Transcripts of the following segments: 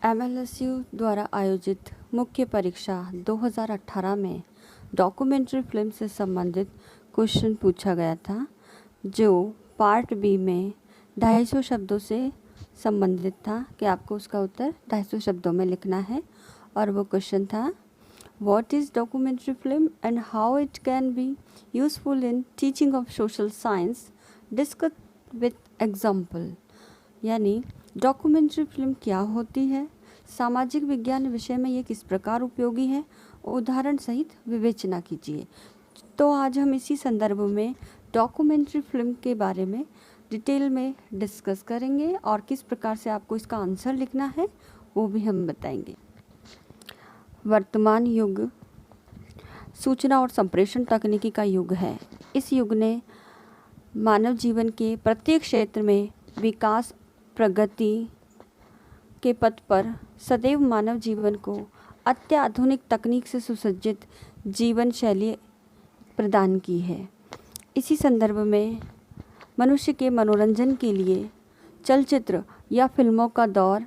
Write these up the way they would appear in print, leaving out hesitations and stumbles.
एमएलएसयू द्वारा आयोजित मुख्य परीक्षा 2018 में डॉक्यूमेंट्री फिल्म से संबंधित क्वेश्चन पूछा गया था, जो पार्ट बी में 250 शब्दों से संबंधित था कि आपको उसका उत्तर 250 शब्दों में लिखना है। और वो क्वेश्चन था, what is documentary film and how it can be useful in teaching of social science, discuss with example. यानी डॉक्यूमेंट्री फिल्म क्या होती है, सामाजिक विज्ञान विषय में ये किस प्रकार उपयोगी है, उदाहरण सहित विवेचना कीजिए। तो आज हम इसी संदर्भ में डॉक्यूमेंट्री फिल्म के बारे में डिटेल में डिस्कस करेंगे और किस प्रकार से आपको इसका आंसर लिखना है वो भी हम बताएंगे। वर्तमान युग सूचना और संप्रेषण तकनीकी का युग है। इस युग ने मानव जीवन के प्रत्येक क्षेत्र में विकास प्रगति के पथ पर सदैव मानव जीवन को अत्याधुनिक तकनीक से सुसज्जित जीवन शैली प्रदान की है। इसी संदर्भ में मनुष्य के मनोरंजन के लिए चलचित्र या फिल्मों का दौर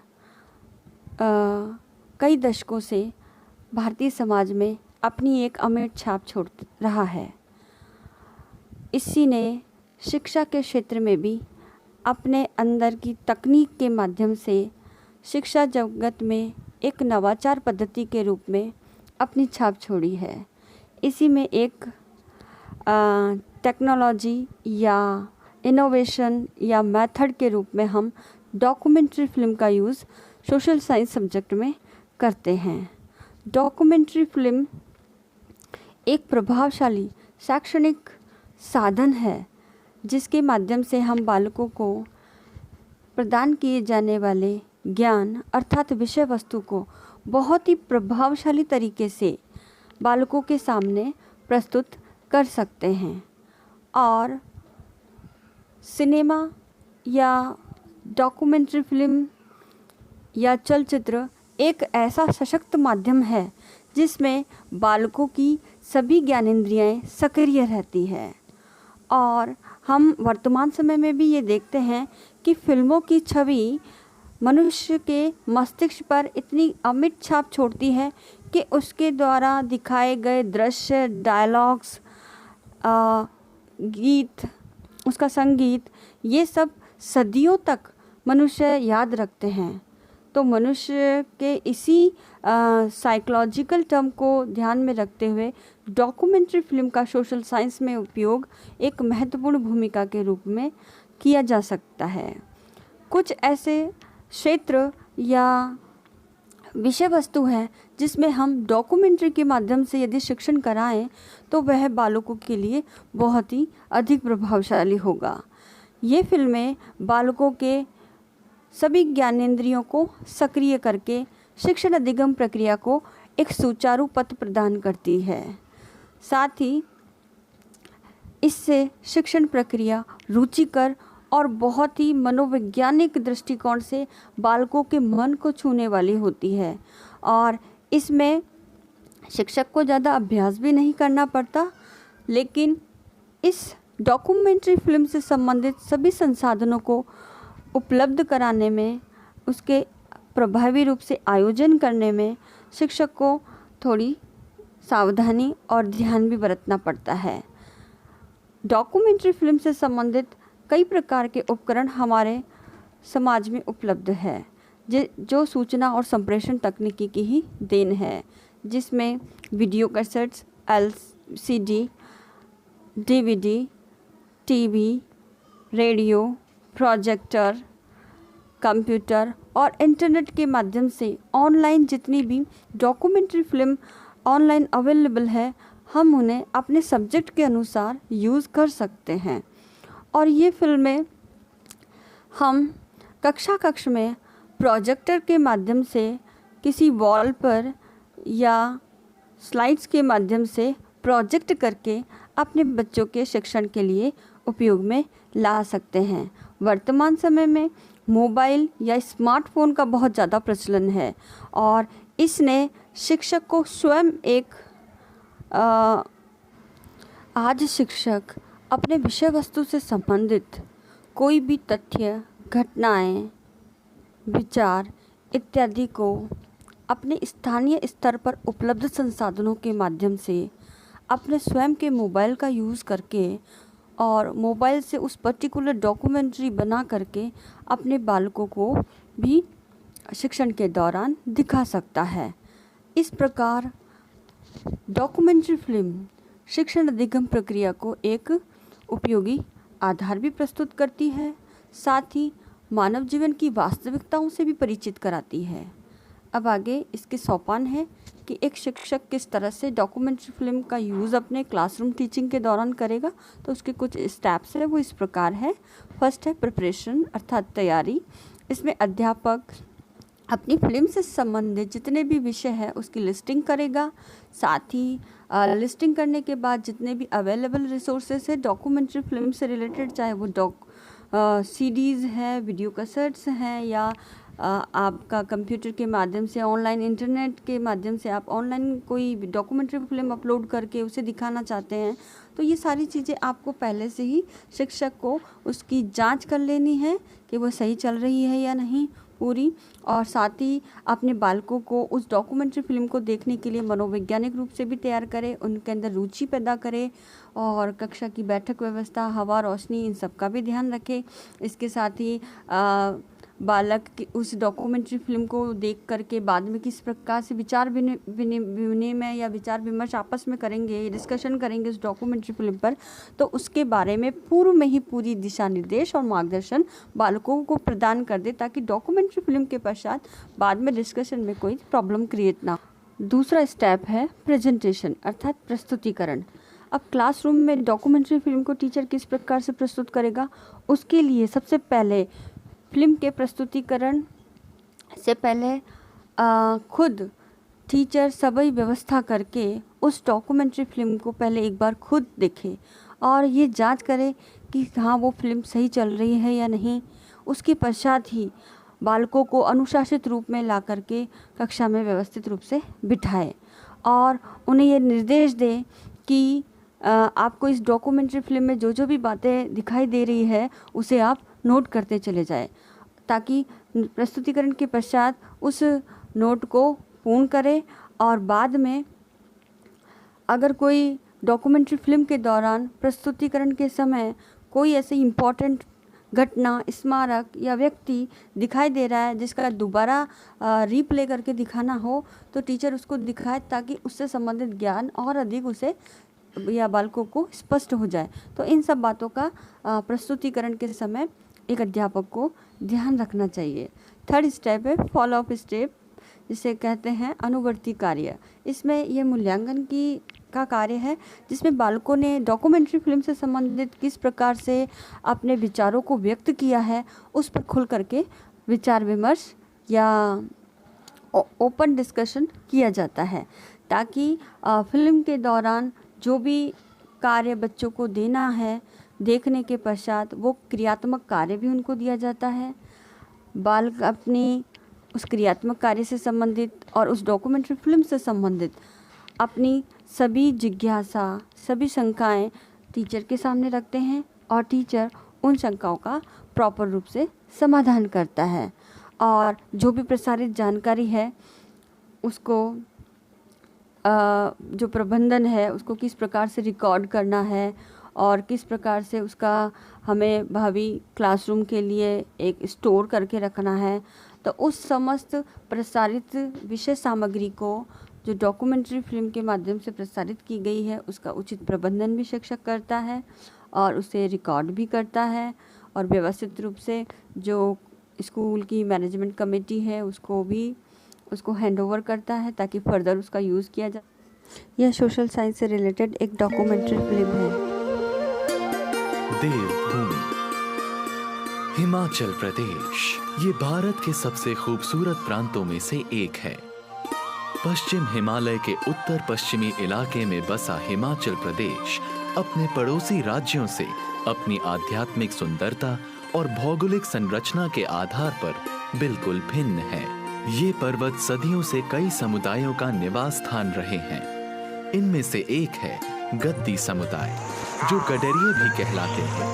कई दशकों से भारतीय समाज में अपनी एक अमिट छाप छोड़ रहा है। इसी ने शिक्षा के क्षेत्र में भी अपने अंदर की तकनीक के माध्यम से शिक्षा जगत में एक नवाचार पद्धति के रूप में अपनी छाप छोड़ी है। इसी में एक टेक्नोलॉजी या इनोवेशन या मेथड के रूप में हम डॉक्यूमेंट्री फिल्म का यूज़ सोशल साइंस सब्जेक्ट में करते हैं। डॉक्यूमेंट्री फिल्म एक प्रभावशाली शैक्षणिक साधन है, जिसके माध्यम से हम बालकों को प्रदान किए जाने वाले ज्ञान अर्थात विषय वस्तु को बहुत ही प्रभावशाली तरीके से बालकों के सामने प्रस्तुत कर सकते हैं। और सिनेमा या डॉक्यूमेंट्री फिल्म या चलचित्र एक ऐसा सशक्त माध्यम है जिसमें बालकों की सभी ज्ञानेंद्रियाएं सक्रिय रहती है। और हम वर्तमान समय में भी ये देखते हैं कि फिल्मों की छवि मनुष्य के मस्तिष्क पर इतनी अमिट छाप छोड़ती है कि उसके द्वारा दिखाए गए दृश्य, डायलॉग्स, गीत, उसका संगीत, ये सब सदियों तक मनुष्य याद रखते हैं। तो मनुष्य के इसी साइकोलॉजिकल टर्म को ध्यान में रखते हुए डॉक्यूमेंट्री फिल्म का सोशल साइंस में उपयोग एक महत्वपूर्ण भूमिका के रूप में किया जा सकता है। कुछ ऐसे क्षेत्र या विषय वस्तु है जिसमें हम डॉक्यूमेंट्री के माध्यम से यदि शिक्षण कराएं तो वह बालकों के लिए बहुत ही अधिक प्रभावशाली होगा। ये फिल्में बालकों के सभी ज्ञानेंद्रियों को सक्रिय करके शिक्षण अधिगम प्रक्रिया को एक सुचारू पथ प्रदान करती है। साथ ही इससे शिक्षण प्रक्रिया रुचिकर और बहुत ही मनोवैज्ञानिक दृष्टिकोण से बालकों के मन को छूने वाली होती है। और इसमें शिक्षक को ज़्यादा अभ्यास भी नहीं करना पड़ता, लेकिन इस डॉक्यूमेंट्री फिल्म से संबंधित सभी संसाधनों को उपलब्ध कराने में, उसके प्रभावी रूप से आयोजन करने में शिक्षक को थोड़ी सावधानी और ध्यान भी बरतना पड़ता है। डॉक्यूमेंट्री फिल्म से संबंधित कई प्रकार के उपकरण हमारे समाज में उपलब्ध है, जो सूचना और संप्रेषण तकनीकी की ही देन है, जिसमें video cassettes, LCD, DVD, TV, radio, projector, computer और इंटरनेट के माध्यम से ऑनलाइन जितनी भी डॉक्यूमेंट्री फिल्म ऑनलाइन अवेलेबल है, हम उन्हें अपने सब्जेक्ट के अनुसार यूज़ कर सकते हैं। और ये फिल्में हम कक्ष में प्रोजेक्टर के माध्यम से किसी वॉल पर या स्लाइड्स के माध्यम से प्रोजेक्ट करके अपने बच्चों के शिक्षण के लिए उपयोग में ला सकते हैं। वर्तमान समय में मोबाइल या स्मार्टफोन का बहुत ज़्यादा प्रचलन है और इसने शिक्षक को स्वयं एक आज शिक्षक अपने विषय वस्तु से संबंधित कोई भी तथ्य, घटनाएं, विचार इत्यादि को अपने स्थानीय स्तर पर उपलब्ध संसाधनों के माध्यम से अपने स्वयं के मोबाइल का यूज़ करके और मोबाइल से उस पर्टिकुलर डॉक्यूमेंट्री बना करके अपने बालकों को भी शिक्षण के दौरान दिखा सकता है। इस प्रकार डॉक्यूमेंट्री फिल्म शिक्षण अधिगम प्रक्रिया को एक उपयोगी आधार भी प्रस्तुत करती है, साथ ही मानव जीवन की वास्तविकताओं से भी परिचित कराती है। अब आगे इसके सोपान है कि एक शिक्षक किस तरह से डॉक्यूमेंट्री फिल्म का यूज़ अपने क्लासरूम टीचिंग के दौरान करेगा। तो उसके कुछ स्टेप्स है वो इस प्रकार है। फर्स्ट है प्रिपरेशन अर्थात तैयारी। इसमें अध्यापक अपनी फिल्म से संबंधित जितने भी विषय है उसकी लिस्टिंग करेगा, साथ ही लिस्टिंग करने के बाद जितने भी अवेलेबल रिसोर्सेज है डॉक्यूमेंट्री फिल्म से रिलेटेड, चाहे वो सीडीज़ है, वीडियो कैसेट्स हैं या आपका कंप्यूटर के माध्यम से ऑनलाइन इंटरनेट के माध्यम से आप ऑनलाइन कोई डॉक्यूमेंट्री फिल्म अपलोड करके उसे दिखाना चाहते हैं, तो ये सारी चीज़ें आपको पहले से ही शिक्षक को उसकी जांच कर लेनी है कि वो सही चल रही है या नहीं पूरी, और साथ ही अपने बालकों को उस डॉक्यूमेंट्री फिल्म को देखने के लिए मनोवैज्ञानिक रूप से भी तैयार करें, उनके अंदर रुचि पैदा करें और कक्षा की बैठक व्यवस्था, हवा, रोशनी, इन सब का भी ध्यान रखें। इसके साथ ही बालक की उस डॉक्यूमेंट्री फिल्म को देख करके बाद में किस प्रकार से विचार विनिमय या विचार विमर्श आपस में करेंगे, डिस्कशन करेंगे उस डॉक्यूमेंट्री फिल्म पर, तो उसके बारे में पूर्व में ही पूरी दिशा निर्देश और मार्गदर्शन बालकों को प्रदान कर दे, ताकि डॉक्यूमेंट्री फिल्म के पश्चात बाद में डिस्कशन में कोई प्रॉब्लम क्रिएट ना हो। दूसरा स्टेप है प्रेजेंटेशन अर्थात प्रस्तुतिकरण। अब क्लासरूम में डॉक्यूमेंट्री फिल्म को टीचर किस प्रकार से प्रस्तुत करेगा, उसके लिए सबसे पहले फिल्म के प्रस्तुतिकरण से पहले खुद टीचर सभी व्यवस्था करके उस डॉक्यूमेंट्री फिल्म को पहले एक बार खुद देखे और ये जांच करे कि हाँ वो फिल्म सही चल रही है या नहीं। उसके पश्चात ही बालकों को अनुशासित रूप में ला करके कक्षा में व्यवस्थित रूप से बिठाए और उन्हें ये निर्देश दे कि आपको इस डॉक्यूमेंट्री फिल्म में जो जो भी बातें दिखाई दे रही है उसे आप नोट करते चले जाए, ताकि प्रस्तुतिकरण के पश्चात उस नोट को पूर्ण करें और बाद में अगर कोई डॉक्यूमेंट्री फिल्म के दौरान प्रस्तुतिकरण के समय कोई ऐसे इम्पॉर्टेंट घटना, स्मारक या व्यक्ति दिखाई दे रहा है जिसका दोबारा रीप्ले करके दिखाना हो, तो टीचर उसको दिखाए ताकि उससे संबंधित ज्ञान और अधिक उसे या बालकों को स्पष्ट हो जाए। तो इन सब बातों का प्रस्तुतिकरण के समय एक अध्यापक को ध्यान रखना चाहिए। थर्ड स्टेप है फॉलो अप स्टेप, जिसे कहते हैं अनुवर्ती कार्य। इसमें यह मूल्यांकन का कार्य है जिसमें बालकों ने डॉक्यूमेंट्री फिल्म से संबंधित किस प्रकार से अपने विचारों को व्यक्त किया है उस पर खुल करके विचार विमर्श या ओपन डिस्कशन किया जाता है, ताकि फिल्म के दौरान जो भी कार्य बच्चों को देना है देखने के पश्चात वो क्रियात्मक कार्य भी उनको दिया जाता है। बालक अपनी उस क्रियात्मक कार्य से संबंधित और उस डॉक्यूमेंट्री फिल्म से संबंधित अपनी सभी जिज्ञासा, सभी शंकाएं टीचर के सामने रखते हैं और टीचर उन शंकाओं का प्रॉपर रूप से समाधान करता है और जो भी प्रसारित जानकारी है उसको जो प्रबंधन है उसको किस प्रकार से रिकॉर्ड करना है और किस प्रकार से उसका हमें भावी क्लासरूम के लिए एक स्टोर करके रखना है, तो उस समस्त प्रसारित विषय सामग्री को जो डॉक्यूमेंट्री फिल्म के माध्यम से प्रसारित की गई है उसका उचित प्रबंधन भी शिक्षक करता है और उसे रिकॉर्ड भी करता है और व्यवस्थित रूप से जो स्कूल की मैनेजमेंट कमेटी है उसको हैंडओवर करता है ताकि फर्दर उसका यूज़ किया जाए। यह सोशल साइंस से रिलेटेड एक डॉक्यूमेंट्री फिल्म है। देवभूमि हिमाचल प्रदेश ये भारत के सबसे खूबसूरत प्रांतों में से एक है। पश्चिम हिमालय के उत्तर पश्चिमी इलाके में बसा हिमाचल प्रदेश अपने पड़ोसी राज्यों से अपनी आध्यात्मिक सुंदरता और भौगोलिक संरचना के आधार पर बिल्कुल भिन्न है। ये पर्वत सदियों से कई समुदायों का निवास स्थान रहे हैं। इनमें से एक है गद्दी समुदाय, जो गडरिये भी कहलाते हैं।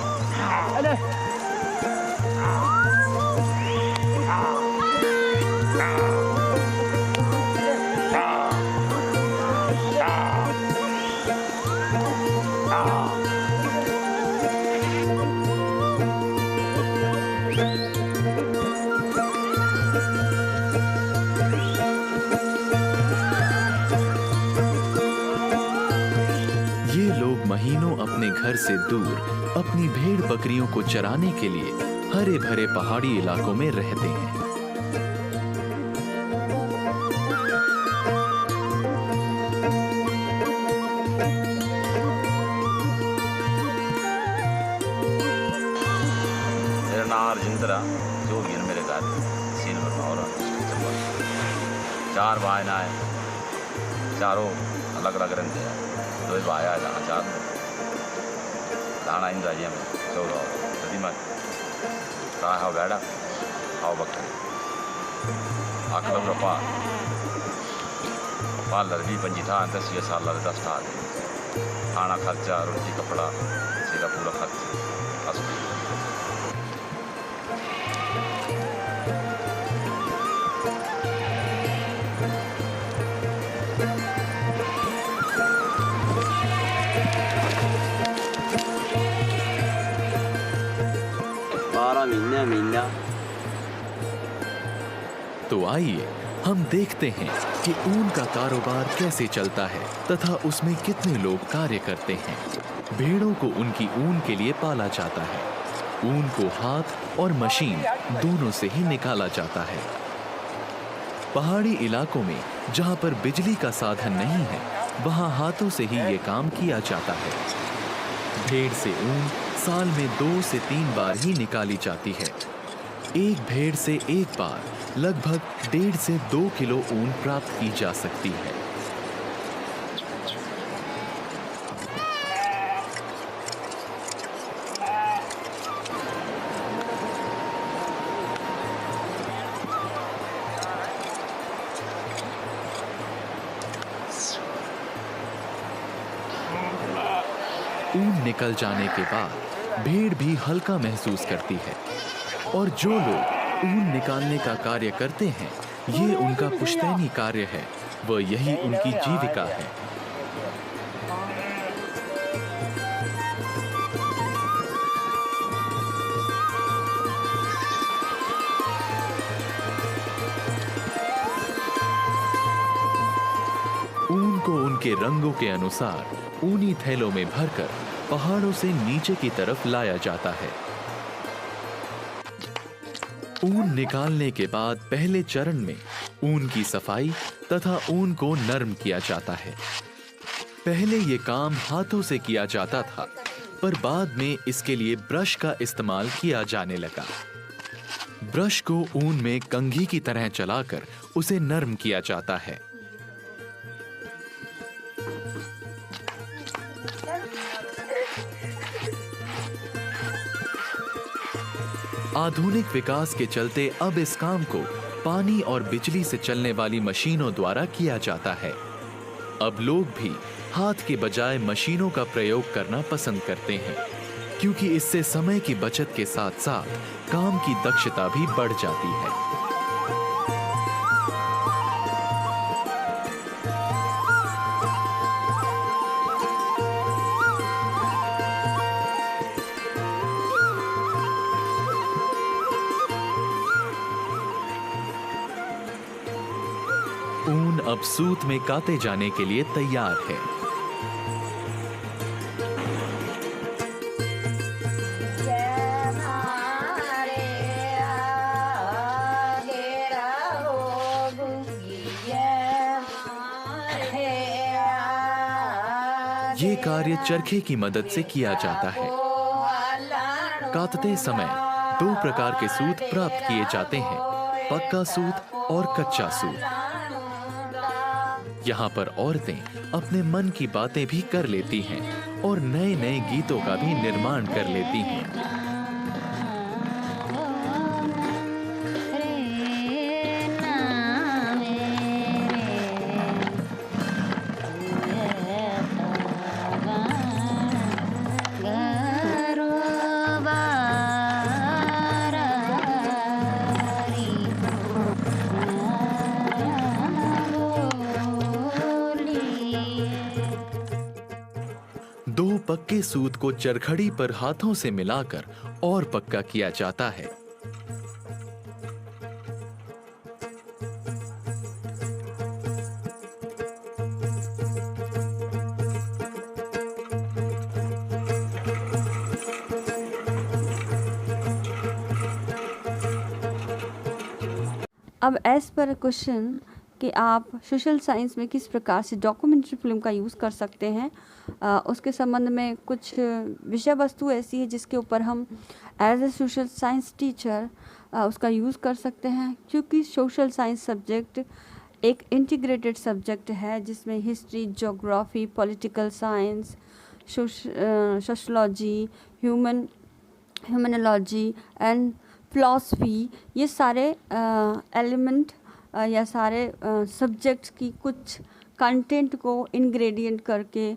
महीनों अपने घर से दूर अपनी भेड़ बकरियों को चराने के लिए हरे भरे पहाड़ी इलाकों में रहते हैं। मेरा नाम राजेंद्र है, जो भी है मेरे घर सीन और 4 भाई ना है, चारों अलग अलग रहते हैं। 2 भाई आए जाना 4 दाना इन राजिया में 14 नदी में का हाउ बैठा हाउ बकरी आकलब रपा पार्लर भी 25 था 10 साल 10 था खाना खर्चा रोटी कपड़ा सीधा पूरा खर्च। महीना तो आइए हम देखते हैं कि ऊन का कारोबार कैसे चलता है तथा उसमें कितने लोग कार्य करते हैं। भेड़ों को उनकी ऊन के लिए पाला जाता है। ऊन को हाथ और मशीन दोनों से ही निकाला जाता है। पहाड़ी इलाकों में जहां पर बिजली का साधन नहीं है, वहां हाथों से ही ये काम किया जाता है। भेड़ से ऊन साल में 2 से 3 बार ही निकाली जाती है। एक भेड़ से एक बार लगभग 1.5 से 2 किलो ऊन प्राप्त की जा सकती है। ऊन निकल जाने के बाद भेड़ भी हल्का महसूस करती है और जो लोग ऊन निकालने का कार्य करते हैं, ये उनका पुश्तैनी कार्य है, वह यही उनकी जीविका है। ऊन को उनके रंगों के अनुसार ऊनी थैलों में भरकर पहाड़ों से नीचे की तरफ लाया जाता है। ऊन निकालने के बाद पहले चरण में ऊन की सफाई तथा ऊन को नरम किया जाता है। पहले ये काम हाथों से किया जाता था, पर बाद में इसके लिए ब्रश का इस्तेमाल किया जाने लगा। ब्रश को ऊन में कंघी की तरह चलाकर उसे नरम किया जाता है। आधुनिक विकास के चलते अब इस काम को पानी और बिजली से चलने वाली मशीनों द्वारा किया जाता है। अब लोग भी हाथ के बजाय मशीनों का प्रयोग करना पसंद करते हैं, क्योंकि इससे समय की बचत के साथ साथ काम की दक्षता भी बढ़ जाती है। ऊन अब सूत में काते जाने के लिए तैयार है। ये कार्य चरखे की मदद से किया जाता है। कातते समय 2 प्रकार के सूत प्राप्त किए जाते हैं, पक्का सूत और कच्चा सूत। यहाँ पर औरतें अपने मन की बातें भी कर लेती हैं और नए नए गीतों का भी निर्माण कर लेती हैं। पक्के सूत को चरखड़ी पर हाथों से मिलाकर और पक्का किया जाता है। अब एज़ पर क्वेश्चन कि आप सोशल साइंस में किस प्रकार से डॉक्यूमेंट्री फिल्म का यूज़ कर सकते हैं, उसके संबंध में कुछ विषय वस्तु ऐसी है जिसके ऊपर हम as a social science teacher उसका यूज़ कर सकते हैं, क्योंकि सोशल साइंस सब्जेक्ट एक इंटीग्रेटेड सब्जेक्ट है जिसमें history, geography, political science, sociology, humanology and philosophy, ये सारे एलिमेंट या सारे सब्जेक्ट्स की कुछ कंटेंट को इंग्रेडिएंट करके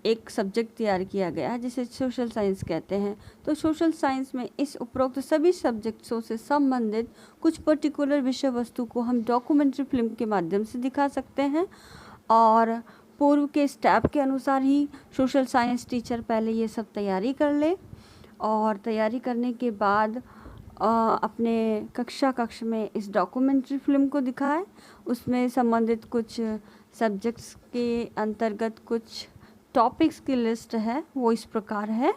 एक सब्जेक्ट तैयार किया गया है जिसे सोशल साइंस कहते हैं। तो सोशल साइंस में इस उपरोक्त सभी सब्जेक्ट्सों से संबंधित कुछ पर्टिकुलर विषय वस्तु को हम डॉक्यूमेंट्री फिल्म के माध्यम से दिखा सकते हैं, और पूर्व के स्टेप के अनुसार ही सोशल साइंस टीचर पहले ये सब तैयारी कर ले, और तैयारी करने के बाद अपने कक्ष में इस डॉक्यूमेंट्री फिल्म को दिखाए। उसमें संबंधित कुछ सब्जेक्ट्स के अंतर्गत कुछ टॉपिक्स की लिस्ट है, वो इस प्रकार है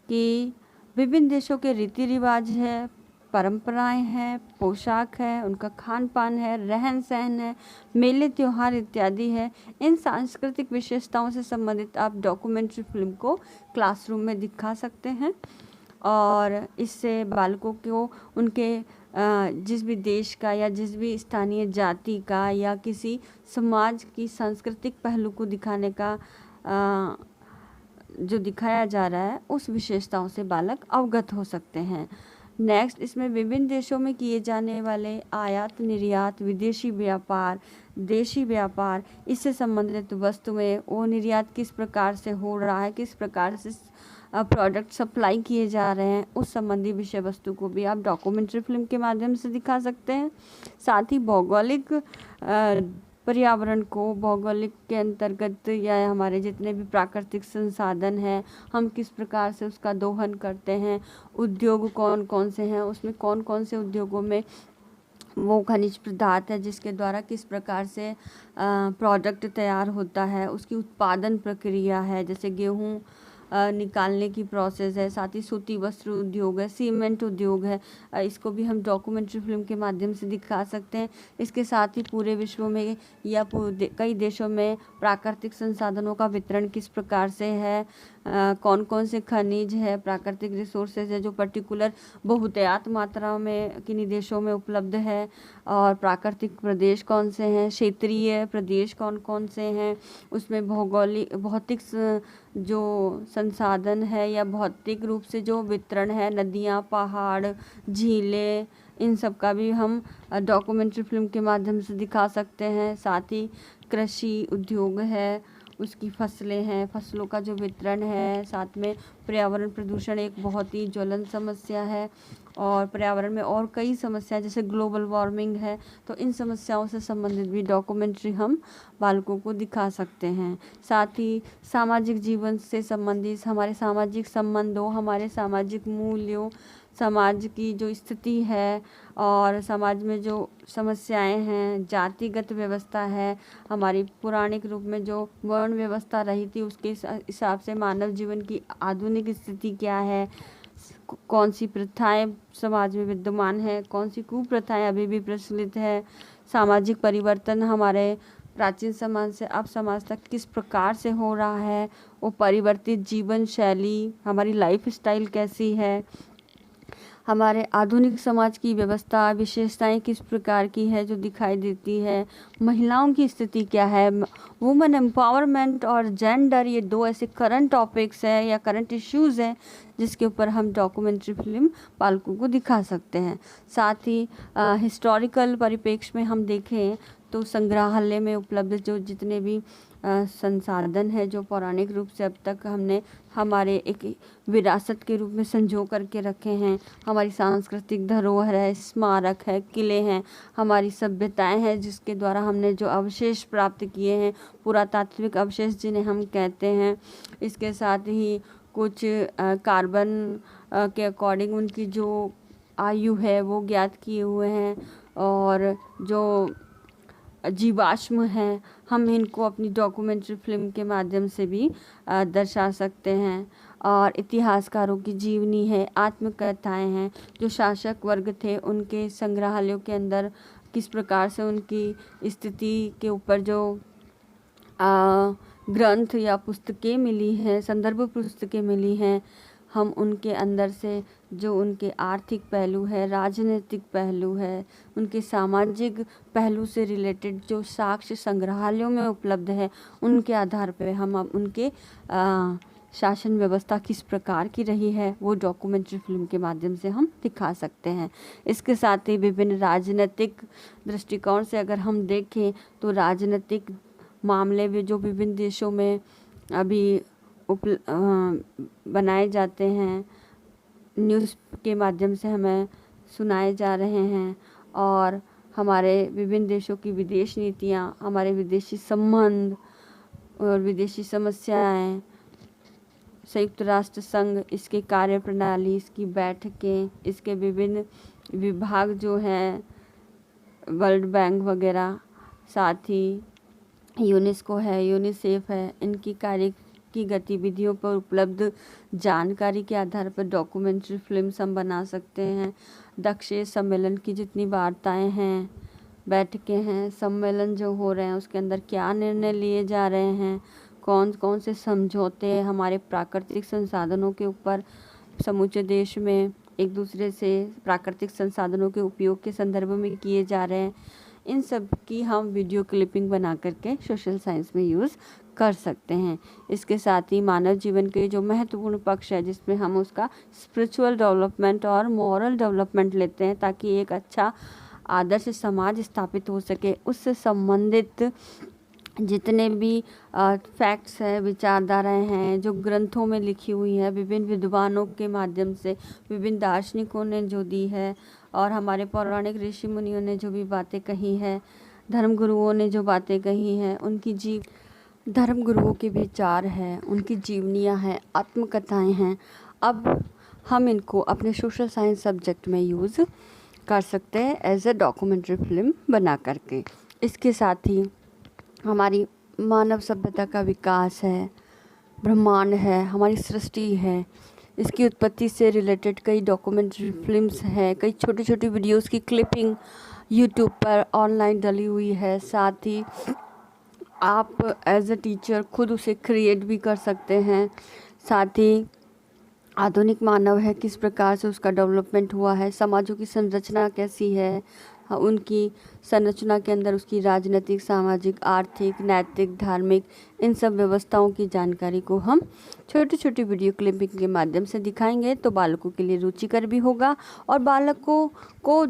कि विभिन्न देशों के रीति रिवाज है, परंपराएं हैं, पोशाक है, उनका खान पान है, रहन सहन है, मेले त्योहार इत्यादि है। इन सांस्कृतिक विशेषताओं से संबंधित आप डॉक्यूमेंट्री फिल्म को क्लासरूम में दिखा सकते हैं, और इससे बालकों को उनके जिस भी देश का या जिस भी स्थानीय जाति का या किसी समाज की सांस्कृतिक पहलू को दिखाने का जो दिखाया जा रहा है उस विशेषताओं से बालक अवगत हो सकते हैं। नेक्स्ट, इसमें विभिन्न देशों में किए जाने वाले आयात निर्यात, विदेशी व्यापार, देशी व्यापार, इससे संबंधित वस्तुएं, वो निर्यात किस प्रकार से हो रहा है, किस प्रकार से प्रोडक्ट सप्लाई किए जा रहे हैं, उस संबंधी विषय वस्तु को भी आप डॉक्यूमेंट्री फिल्म के माध्यम से दिखा सकते हैं। साथ ही भौगोलिक पर्यावरण को, भौगोलिक के अंतर्गत या हमारे जितने भी प्राकृतिक संसाधन हैं, हम किस प्रकार से उसका दोहन करते हैं, उद्योग कौन कौन से हैं, उसमें कौन कौन से उद्योगों में वो खनिज पदार्थ है जिसके द्वारा किस प्रकार से प्रोडक्ट तैयार होता है, उसकी उत्पादन प्रक्रिया है, जैसे गेहूँ निकालने की प्रोसेस है, साथ ही सूती वस्त्र उद्योग है, सीमेंट उद्योग है, इसको भी हम डॉक्यूमेंट्री फिल्म के माध्यम से दिखा सकते हैं। इसके साथ ही पूरे विश्व में या कई देशों में प्राकृतिक संसाधनों का वितरण किस प्रकार से है, कौन कौन से खनिज है, प्राकृतिक रिसोर्सेज है जो पर्टिकुलर बहुतायत मात्रा में किन्हीं देशों में उपलब्ध है, और प्राकृतिक प्रदेश कौन से हैं, क्षेत्रीय प्रदेश कौन कौन से हैं, उसमें भौतिक जो संसाधन है या भौतिक रूप से जो वितरण है, नदियाँ, पहाड़, झीलें, इन सब का भी हम डॉक्यूमेंट्री फिल्म के माध्यम से दिखा सकते हैं। साथ ही कृषि उद्योग है, उसकी फसलें हैं, फसलों का जो वितरण है, साथ में पर्यावरण प्रदूषण एक बहुत ही ज्वलंत समस्या है, और पर्यावरण में और कई समस्याएं जैसे ग्लोबल वार्मिंग है, तो इन समस्याओं से संबंधित भी डॉक्यूमेंट्री हम बालकों को दिखा सकते हैं। साथ ही सामाजिक जीवन से संबंधित हमारे सामाजिक संबंधों, हमारे सामाजिक मूल्यों, समाज की जो स्थिति है और समाज में जो समस्याएं हैं, जातिगत व्यवस्था है, हमारी पुराणिक रूप में जो वर्ण व्यवस्था रही थी उसके हिसाब से मानव जीवन की आधुनिक स्थिति क्या है, कौन सी प्रथाएं समाज में विद्यमान है, कौन सी कुप्रथाएं अभी भी प्रचलित है, सामाजिक परिवर्तन हमारे प्राचीन समाज से अब समाज तक किस प्रकार से हो रहा है, वो परिवर्तित जीवन शैली, हमारी लाइफ स्टाइल कैसी है, हमारे आधुनिक समाज की व्यवस्था विशेषताएं किस प्रकार की है जो दिखाई देती है, महिलाओं की स्थिति क्या है, वुमेन एम्पावरमेंट और जेंडर, ये दो ऐसे करंट टॉपिक्स हैं या करंट इश्यूज़ हैं जिसके ऊपर हम डॉक्यूमेंट्री फिल्म बालकों को दिखा सकते हैं। साथ ही हिस्टोरिकल परिप्रेक्ष्य में हम देखें तो संग्रहालय में उपलब्ध जो जितने भी संसाधन है जो पौराणिक रूप से अब तक हमने हमारे एक विरासत के रूप में संजो करके रखे हैं, हमारी सांस्कृतिक धरोहर है, स्मारक है, किले हैं, हमारी सभ्यताएं हैं जिसके द्वारा हमने जो अवशेष प्राप्त किए हैं, पुरातात्विक अवशेष जिन्हें हम कहते हैं। इसके साथ ही कुछ कार्बन के अकॉर्डिंग उनकी जो आयु है वो ज्ञात किए हुए हैं, और जो जीवाश्म हैं, हम इनको अपनी डॉक्यूमेंट्री फिल्म के माध्यम से भी दर्शा सकते हैं। और इतिहासकारों की जीवनी है, आत्मकथाएं हैं, जो शासक वर्ग थे उनके संग्रहालयों के अंदर किस प्रकार से उनकी स्थिति के ऊपर जो ग्रंथ या पुस्तकें मिली हैं, संदर्भ पुस्तकें मिली हैं, हम उनके अंदर से जो उनके आर्थिक पहलू है, राजनीतिक पहलू है, उनके सामाजिक पहलू से रिलेटेड जो साक्ष्य संग्रहालयों में उपलब्ध है, उनके आधार पर हम अब उनके शासन व्यवस्था किस प्रकार की रही है वो डॉक्यूमेंट्री फिल्म के माध्यम से हम दिखा सकते हैं। इसके साथ ही विभिन्न राजनीतिक दृष्टिकोण से अगर हम देखें तो राजनीतिक मामले भी जो विभिन्न देशों में अभी बनाए जाते हैं, न्यूज़ के माध्यम से हमें सुनाए जा रहे हैं। और हमारे विभिन्न देशों की विदेश नीतियाँ, हमारे विदेशी संबंध और विदेशी समस्याएं, संयुक्त राष्ट्र संघ, इसके कार्य प्रणाली, इसकी बैठकें, इसके विभिन्न विभाग जो हैं, वर्ल्ड बैंक वगैरह, साथ ही यूनेस्को है, यूनिसेफ है, इनकी कार्य की गतिविधियों पर उपलब्ध जानकारी के आधार पर डॉक्यूमेंट्री फिल्म्स हम बना सकते हैं। दक्ष सम्मेलन की जितनी वार्ताएं हैं, बैठकें हैं, सम्मेलन जो हो रहे हैं उसके अंदर क्या निर्णय लिए जा रहे हैं, कौन कौन से समझौते हमारे प्राकृतिक संसाधनों के ऊपर समूचे देश में एक दूसरे से प्राकृतिक संसाधनों के उपयोग के संदर्भ में किए जा रहे हैं, इन सब की हम वीडियो क्लिपिंग बना करके सोशल साइंस में यूज़ कर सकते हैं। इसके साथ ही मानव जीवन के जो महत्वपूर्ण पक्ष है, जिसमें हम उसका स्पिरिचुअल डेवलपमेंट और मॉरल डेवलपमेंट लेते हैं, ताकि एक अच्छा आदर्श समाज स्थापित हो सके, उससे संबंधित जितने भी फैक्ट्स हैं, विचारधाराएं हैं, जो ग्रंथों में लिखी हुई है, विभिन्न विद्वानों के माध्यम से, विभिन्न दार्शनिकों ने जो दी है, और हमारे पौराणिक ऋषि मुनियों ने जो भी बातें कही है, धर्मगुरुओं ने जो बातें कही हैं, उनकी धर्मगुरुओं के विचार हैं, उनकी जीवनियाँ हैं, आत्मकथाएं हैं, अब हम इनको अपने सोशल साइंस सब्जेक्ट में यूज़ कर सकते हैं एज ए डॉक्यूमेंट्री फिल्म बना करके। इसके साथ ही हमारी मानव सभ्यता का विकास है, ब्रह्मांड है, हमारी सृष्टि है, इसकी उत्पत्ति से रिलेटेड कई डॉक्यूमेंट्री फिल्म्स हैं, कई छोटी छोटी वीडियोस की क्लिपिंग यूट्यूब पर ऑनलाइन डली हुई है। साथ ही आप एज ए टीचर खुद उसे क्रिएट भी कर सकते हैं। साथ ही आधुनिक मानव है, किस प्रकार से उसका डेवलपमेंट हुआ है, समाजों की संरचना कैसी है, उनकी संरचना के अंदर उसकी राजनीतिक, सामाजिक, आर्थिक, नैतिक, धार्मिक, इन सब व्यवस्थाओं की जानकारी को हम छोटी छोटी वीडियो क्लिपिंग के माध्यम से दिखाएंगे, तो बालकों के लिए रुचिकर भी होगा। और बालकों को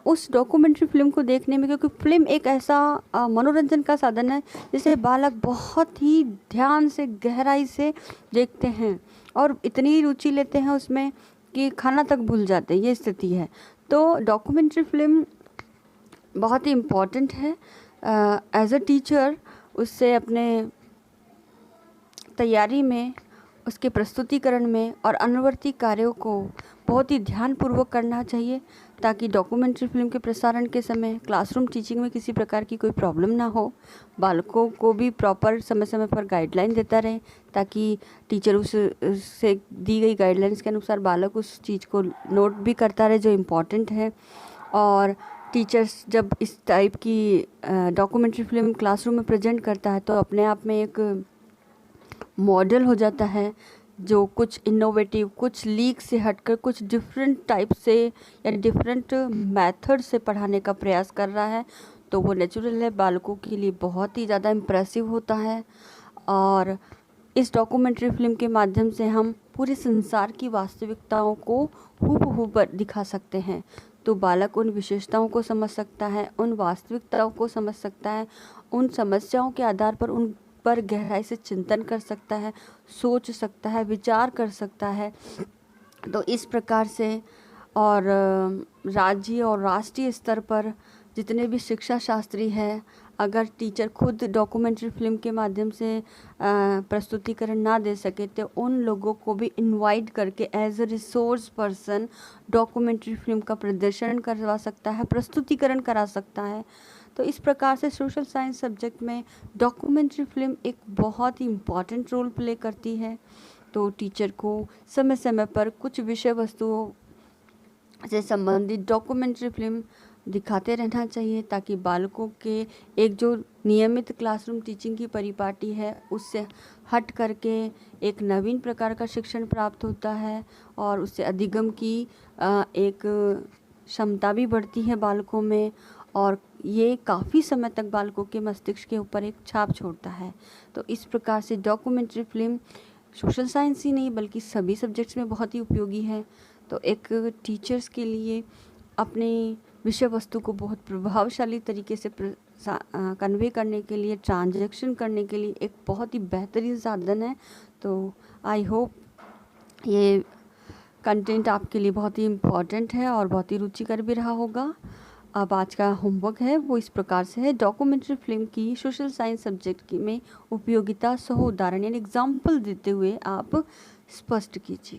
उस डॉक्यूमेंट्री फिल्म को देखने में, क्योंकि फिल्म एक ऐसा मनोरंजन का साधन है जिसे बालक बहुत ही ध्यान से, गहराई से देखते हैं और इतनी रुचि लेते हैं उसमें कि खाना तक भूल जाते हैं, ये स्थिति है। तो डॉक्यूमेंट्री फिल्म बहुत ही इम्पॉर्टेंट है। एज अ टीचर उससे अपने तैयारी में, उसके प्रस्तुतिकरण में और अनुवर्ती कार्यों को बहुत ही ध्यानपूर्वक करना चाहिए, ताकि डॉक्यूमेंट्री फिल्म के प्रसारण के समय क्लासरूम टीचिंग में किसी प्रकार की कोई प्रॉब्लम ना हो। बालकों को भी प्रॉपर समय समय पर गाइडलाइन देता रहे, ताकि टीचर उससे दी गई गाइडलाइंस के अनुसार बालक उस चीज़ को नोट भी करता रहे जो इम्पॉर्टेंट है। और टीचर्स जब इस टाइप की डॉक्यूमेंट्री फिल्म क्लासरूम में प्रेजेंट करता है, तो अपने आप में एक मॉडल हो जाता है जो कुछ इनोवेटिव, कुछ लीक से हटकर कुछ डिफरेंट टाइप से या डिफरेंट मेथड से पढ़ाने का प्रयास कर रहा है। तो वो नेचुरल है, बालकों के लिए बहुत ही ज़्यादा इम्प्रेसिव होता है। और इस डॉक्यूमेंट्री फिल्म के माध्यम से हम पूरे संसार की वास्तविकताओं को हूबहू दिखा सकते हैं। तो बालक उन विशेषताओं को समझ सकता है, उन वास्तविकताओं को समझ सकता है, उन समस्याओं के आधार पर उन पर गहराई से चिंतन कर सकता है, सोच सकता है, विचार कर सकता है। तो इस प्रकार से और राज्य और राष्ट्रीय स्तर पर जितने भी शिक्षा शास्त्री हैं, अगर टीचर खुद डॉक्यूमेंट्री फिल्म के माध्यम से प्रस्तुतिकरण ना दे सके, तो उन लोगों को भी इनवाइट करके as a resource person documentary film का प्रदर्शन करवा सकता है, प्रस्तुतिकरण करा सकता है, तो इस प्रकार से सोशल साइंस सब्जेक्ट में डॉक्यूमेंट्री फिल्म एक बहुत ही इम्पॉर्टेंट रोल प्ले करती है। तो टीचर को समय समय पर कुछ विषय वस्तुओं से संबंधित डॉक्यूमेंट्री फिल्म दिखाते रहना चाहिए, ताकि बालकों के एक जो नियमित क्लासरूम टीचिंग की परिपाटी है उससे हट करके एक नवीन प्रकार का शिक्षण प्राप्त होता है और उससे अधिगम की एक क्षमता भी बढ़ती है बालकों में, और ये काफ़ी समय तक बालकों के मस्तिष्क के ऊपर एक छाप छोड़ता है। तो इस प्रकार से डॉक्यूमेंट्री फिल्म सोशल साइंस ही नहीं बल्कि सभी सब्जेक्ट्स में बहुत ही उपयोगी है। तो एक टीचर्स के लिए अपने विषय वस्तु को बहुत प्रभावशाली तरीके से कन्वे करने के लिए, ट्रांजैक्शन करने के लिए एक बहुत ही बेहतरीन साधन है। तो आई होप ये कंटेंट आपके लिए बहुत ही इम्पॉर्टेंट है और बहुत ही रुचिकर भी रहा होगा। अब आज का होमवर्क है वो इस प्रकार से है, डॉक्यूमेंट्री फिल्म की सोशल साइंस सब्जेक्ट में उपयोगिता सह उदाहरण यानी एग्जाम्पल देते हुए आप स्पष्ट कीजिए।